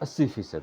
80%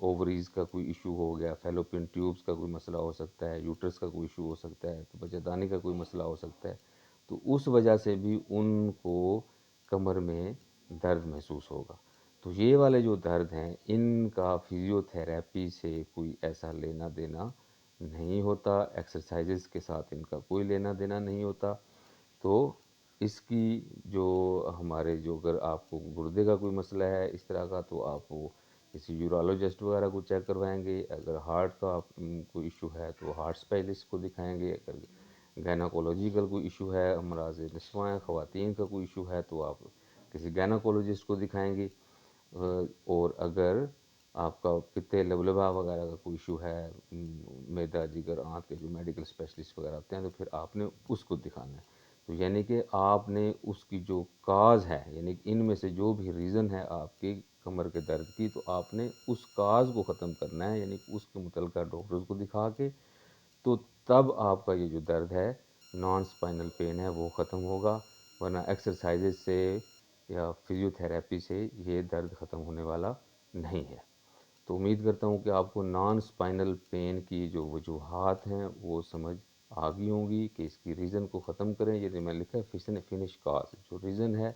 ovaries کا کوئی issue ہو گیا، فیلوپین ٹیوبس کا کوئی مسئلہ ہو سکتا ہے، یوٹرس کا کوئی ایشو ہو سکتا ہے، تو بچہ دانی کا کوئی مسئلہ ہو سکتا ہے، تو اس وجہ سے بھی ان کو کمر میں درد محسوس ہوگا۔ تو یہ والے جو درد ہیں ان کا فزیو تھراپی سے کوئی ایسا لینا دینا نہیں ہوتا، ایکسرسائزز کے ساتھ ان کا کوئی لینا دینا نہیں ہوتا۔ تو اس کی جو ہمارے جو اگر آپ کو گردے کا کوئی مسئلہ ہے اس طرح کا، تو آپ وہ کسی یورولوجسٹ وغیرہ کو چیک کروائیں گے۔ اگر ہارٹ کا کوئی ایشو ہے تو ہارٹ اسپیشلسٹ کو دکھائیں گے۔ اگر گائناکولوجیکل کوئی ایشو ہے، امراض نسواں خواتین کا کوئی ایشو ہے، تو آپ کسی گائناکولوجسٹ کو دکھائیں گے۔ اور اگر آپ کا پتے لبلبا وغیرہ کا کوئی ایشو ہے، میدا جگر آنت کے جو میڈیکل اسپیشلسٹ وغیرہ ہوتے ہیں، تو پھر آپ نے اس کو دکھانا ہے۔ تو یعنی کہ آپ نے اس کی جو کاز ہے، یعنی ان میں سے جو بھی ریزن ہے آپ کی کمر کے درد کی، تو آپ نے اس کاز کو ختم کرنا ہے، یعنی اس کے متعلقہ ڈاکٹرز کو دکھا کے، تو تب آپ کا یہ جو درد ہے نان اسپائنل پین ہے وہ ختم ہوگا، ورنہ ایکسرسائزز سے یا فزیو تھراپی سے یہ درد ختم ہونے والا نہیں ہے۔ تو امید کرتا ہوں کہ آپ کو نان اسپائنل پین کی جو وجوہات ہیں وہ سمجھ آ گئی ہوں گی کہ اس کی ریزن کو ختم کریں۔ یہ میں لکھا ہے فنش کاز، جو ریزن ہے،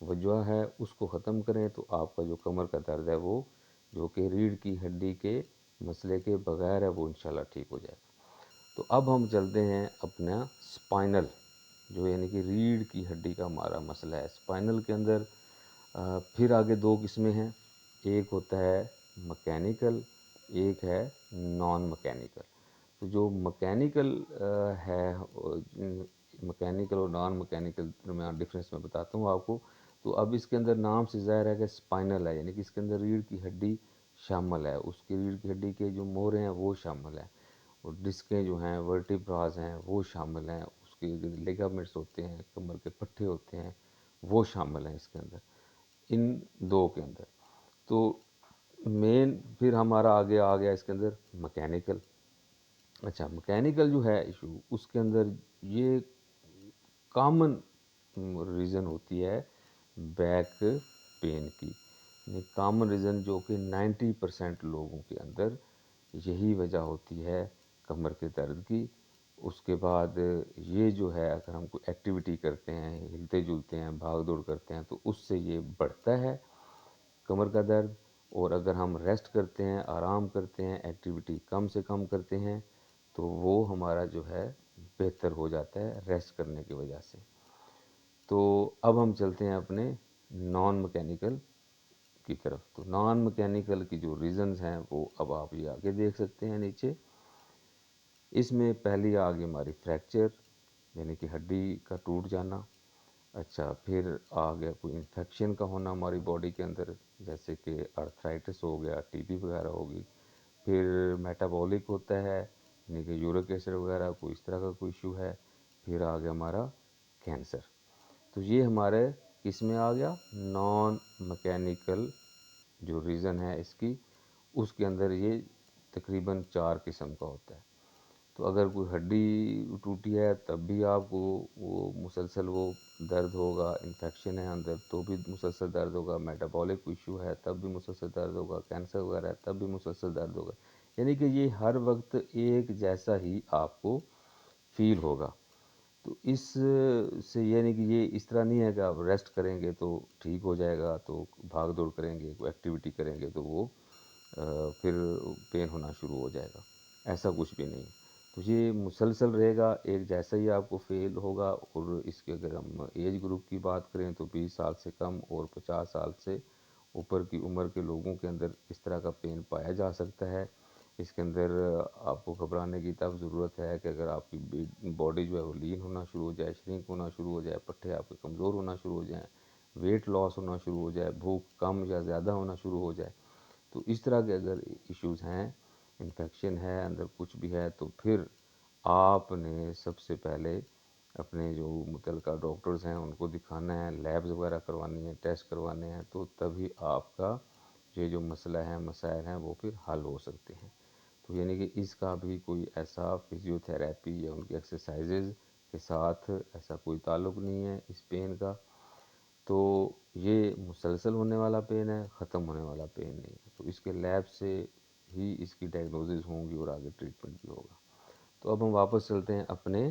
وجہ ہے، اس کو ختم کریں تو آپ کا جو کمر کا درد ہے وہ جو کہ ریڑھ کی ہڈی کے مسئلے کے بغیر ہے وہ انشاءاللہ ٹھیک ہو جائے گا۔ تو اب ہم چلتے ہیں اپنا اسپائنل، جو یعنی کہ ریڑھ کی ہڈی کا ہمارا مسئلہ ہے۔ اسپائنل کے اندر پھر آگے دو قسمیں ہیں، ایک ہوتا ہے مکینیکل، ایک ہے نان مکینیکل۔ تو جو مکینیکل ہے، مکینیکل اور نان مکینیکل درمیان ڈفرینس میں بتاتا ہوں آپ کو۔ تو اب اس کے اندر نام سے ظاہر ہے کہ اسپائنل ہے، یعنی کہ اس کے اندر ریڑھ کی ہڈی شامل ہے، اس کی ریڑھ کی ہڈی کے جو موڑے ہیں وہ شامل ہیں، اور ڈسکیں جو ہیں، ورٹیبراز ہیں وہ شامل ہیں، اس کے لیگامنٹس ہوتے ہیں، کمر کے پٹھے ہوتے ہیں وہ شامل ہیں اس کے اندر، ان دو کے اندر۔ تو مین پھر ہمارا آگے آ گیا اس کے اندر مکینیکل۔ اچھا، مکینیکل جو ہے ایشو، اس کے اندر یہ کامن ریزن ہوتی ہے بیک پین کی، یعنی کامن ریزن جو کہ 90% لوگوں کے اندر یہی وجہ ہوتی ہے کمر کے درد کی۔ اس کے بعد یہ جو ہے اگر ہم کوئی ایکٹیویٹی کرتے ہیں، ہلتے جلتے ہیں، بھاگ دوڑ کرتے ہیں، تو اس سے یہ بڑھتا ہے کمر کا درد، اور اگر ہم ریسٹ کرتے ہیں، آرام کرتے ہیں، ایکٹیویٹی کم سے کم کرتے ہیں، تو وہ ہمارا جو ہے بہتر ہو جاتا ہے ریسٹ کرنے کی وجہ سے۔ تو اب ہم چلتے ہیں اپنے نان مکینیکل کی طرف۔ تو نان مکینیکل کی جو ریزنز ہیں وہ اب آپ یہ آگے دیکھ سکتے ہیں نیچے۔ اس میں پہلی آ گئی ہماری فریکچر، یعنی کہ ہڈی کا ٹوٹ جانا۔ اچھا، پھر آ گیا کوئی انفیکشن کا ہونا ہماری باڈی کے اندر، جیسے کہ آرتھرائٹس ہو گیا، ٹی بی وغیرہ ہوگی۔ پھر میٹابولک ہوتا ہے، یعنی کہ یورک ایسڈ وغیرہ کوئی اس طرح کا کوئی ایشو ہے۔ پھر آ گیا ہمارا کینسر۔ تو یہ ہمارے کس میں آ گیا؟ نان مکینیکل جو ریزن ہے اس کی، اس کے اندر یہ تقریباً 4 قسم کا ہوتا ہے۔ تو اگر کوئی ہڈی ٹوٹی ہے تب بھی آپ کو وہ مسلسل وہ درد ہوگا، انفیکشن ہے اندر تو بھی مسلسل درد ہوگا، میٹابولک ایشو ہے تب بھی مسلسل درد ہوگا، کینسر وغیرہ ہے تب بھی مسلسل درد ہوگا، یعنی کہ یہ ہر وقت ایک جیسا ہی آپ کو فیل ہوگا۔ تو اس سے یعنی کہ یہ اس طرح نہیں ہے کہ آپ ریسٹ کریں گے تو ٹھیک ہو جائے گا، تو بھاگ دوڑ کریں گے، کوئی ایکٹیویٹی کریں گے تو وہ پھر پین ہونا شروع ہو جائے گا، ایسا کچھ بھی نہیں۔ تو یہ مسلسل رہے گا، ایک جیسا ہی آپ کو فیل ہوگا۔ اور اس کے اگر ہم ایج گروپ کی بات کریں تو 20 سال سے کم اور 50 سال سے اوپر کی عمر کے لوگوں کے اندر اس طرح کا پین پایا جا سکتا ہے۔ اس کے اندر آپ کو گھبرانے کی تب ضرورت ہے کہ اگر آپ کی باڈی جو ہے وہ لین ہونا شروع ہو جائے، شرنک ہونا شروع ہو جائے، پٹھے آپ کے کمزور ہونا شروع ہو جائیں، ویٹ لاس ہونا شروع ہو جائے، بھوک کم یا زیادہ ہونا شروع ہو جائے، تو اس طرح کے اگر ایشوز ہیں، انفیکشن ہے اندر کچھ بھی ہے، تو پھر آپ نے سب سے پہلے اپنے جو متعلقہ ڈاکٹرز ہیں ان کو دکھانا ہے، لیبز وغیرہ کروانی ہے، ٹیسٹ کروانے ہیں، تو تبھی آپ کا یہ جو مسئلہ ہے، مسائل ہیں، وہ پھر حل ہو سکتے ہیں۔ تو یعنی کہ اس کا بھی کوئی ایسا فزیو تھراپی یا ان کی ایکسرسائزز کے ساتھ ایسا کوئی تعلق نہیں ہے اس پین کا۔ تو یہ مسلسل ہونے والا پین ہے، ختم ہونے والا پین نہیں ہے، تو اس کے لیب سے ہی اس کی ڈائگنوزز ہوں گی اور آگے ٹریٹمنٹ بھی ہوگا۔ تو اب ہم واپس چلتے ہیں اپنے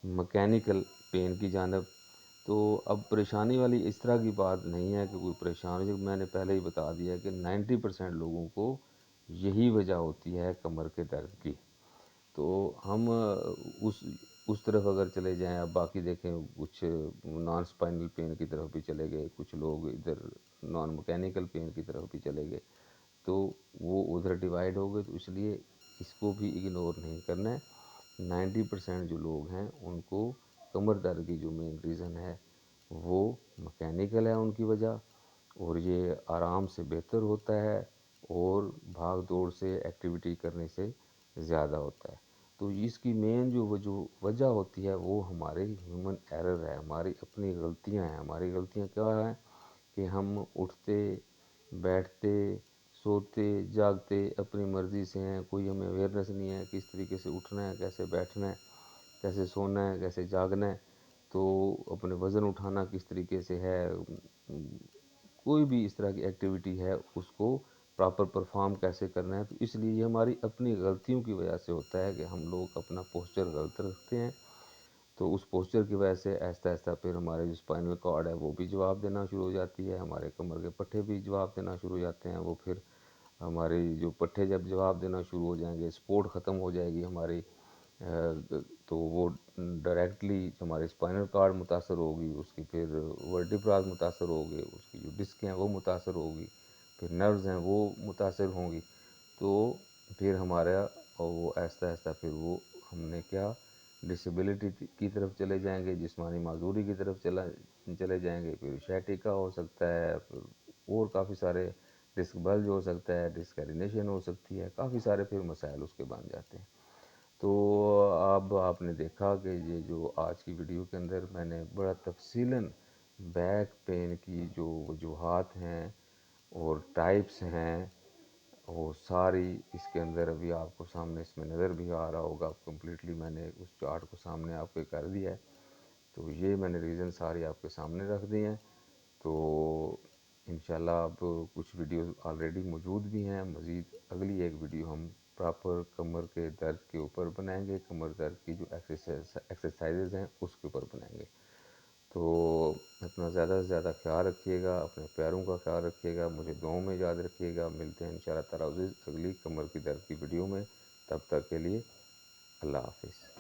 مکینیکل پین کی جانب۔ تو اب پریشانی والی اس طرح کی بات نہیں ہے کہ کوئی پریشانی، میں نے پہلے ہی بتا دیا کہ 90% لوگوں کو یہی وجہ ہوتی ہے کمر کے درد کی۔ تو ہم اس طرف اگر چلے جائیں، اب باقی دیکھیں کچھ نان اسپائنل پین کی طرف بھی چلے گئے، کچھ لوگ ادھر نان مکینیکل پین کی طرف بھی چلے گئے، تو وہ ادھر ڈیوائیڈ ہو گئے، تو اس لیے اس کو بھی اگنور نہیں کرنا ہے۔ 90% جو لوگ ہیں ان کو کمر درد کی جو مین ریزن ہے وہ مکینیکل ہے ان کی وجہ، اور یہ آرام سے بہتر ہوتا ہے اور بھاگ دوڑ سے ایکٹیویٹی کرنے سے زیادہ ہوتا ہے۔ تو اس کی مین جو وجہ ہوتی ہے وہ ہمارے ہیومن ایرر ہے، ہماری اپنی غلطیاں ہیں۔ ہماری غلطیاں کیا ہیں کہ ہم اٹھتے بیٹھتے سوتے جاگتے اپنی مرضی سے ہیں، کوئی ہمیں اویئرنیس نہیں ہے کس طریقے سے اٹھنا ہے، کیسے بیٹھنا ہے، کیسے سونا ہے، کیسے جاگنا ہے، تو اپنے وزن اٹھانا کس طریقے سے ہے، کوئی بھی اس طرح کی ایکٹیویٹی ہے اس کو پراپر پرفارم کیسے کرنا ہے۔ تو اس لیے یہ ہماری اپنی غلطیوں کی وجہ سے ہوتا ہے کہ ہم لوگ اپنا پوسچر غلط رکھتے ہیں، تو اس پوسچر کی وجہ سے آہستہ آہستہ پھر ہمارے جو اسپائنل کارڈ ہے وہ بھی جواب دینا شروع ہو جاتی ہے، ہمارے کمر کے پٹھے بھی جواب دینا شروع ہو جاتے ہیں، وہ پھر ہماری جو پٹھے جب جواب دینا شروع ہو جائیں گے، سپورٹ ختم ہو جائے گی ہماری، تو وہ ڈائریکٹلی ہمارے اسپائنل کارڈ متاثر ہوگی، اس کی پھر ورٹیبراز متاثر ہوگی، اس کی جو ڈسک ہیں وہ متاثر ہوگی، پھر نروز ہیں وہ متاثر ہوں گی، تو پھر ہمارا وہ آہستہ آہستہ پھر وہ ہم نے کیا ڈسیبلٹی کی طرف چلے جائیں گے، جسمانی معذوری کی طرف چلے جائیں گے، پھر شیٹیکا ہو سکتا ہے، پھر اور کافی سارے ڈسک بلج ہو سکتا ہے، ڈسک ہیرنیشن ہو سکتی ہے، کافی سارے پھر مسائل اس کے بن جاتے ہیں۔ تو اب آپ نے دیکھا کہ یہ جو آج کی ویڈیو کے اندر میں نے بڑا تفصیلاً بیک پین کی جو وجوہات ہیں اور ٹائپس ہیں وہ ساری اس کے اندر ابھی آپ کو سامنے اس میں نظر بھی آ رہا ہوگا، کمپلیٹلی میں نے اس چارٹ کو سامنے آپ کے کر دیا ہے، تو یہ میں نے ریزن ساری آپ کے سامنے رکھ دی ہیں۔ تو انشاءاللہ اب کچھ ویڈیوز آلریڈی موجود بھی ہیں، مزید اگلی ایک ویڈیو ہم پراپر کمر کے درد کے اوپر بنائیں گے، کمر درد کی جو ایکسرسائزز ہیں اس کے اوپر بنائیں گے۔ تو اپنا زیادہ سے زیادہ خیال رکھیے گا، اپنے پیاروں کا خیال رکھیے گا، مجھے دعاؤں میں یاد رکھیے گا۔ ملتے ہیں انشاءاللہ تعالی اگلی کمر کی درد کی ویڈیو میں، تب تک کے لیے اللہ حافظ۔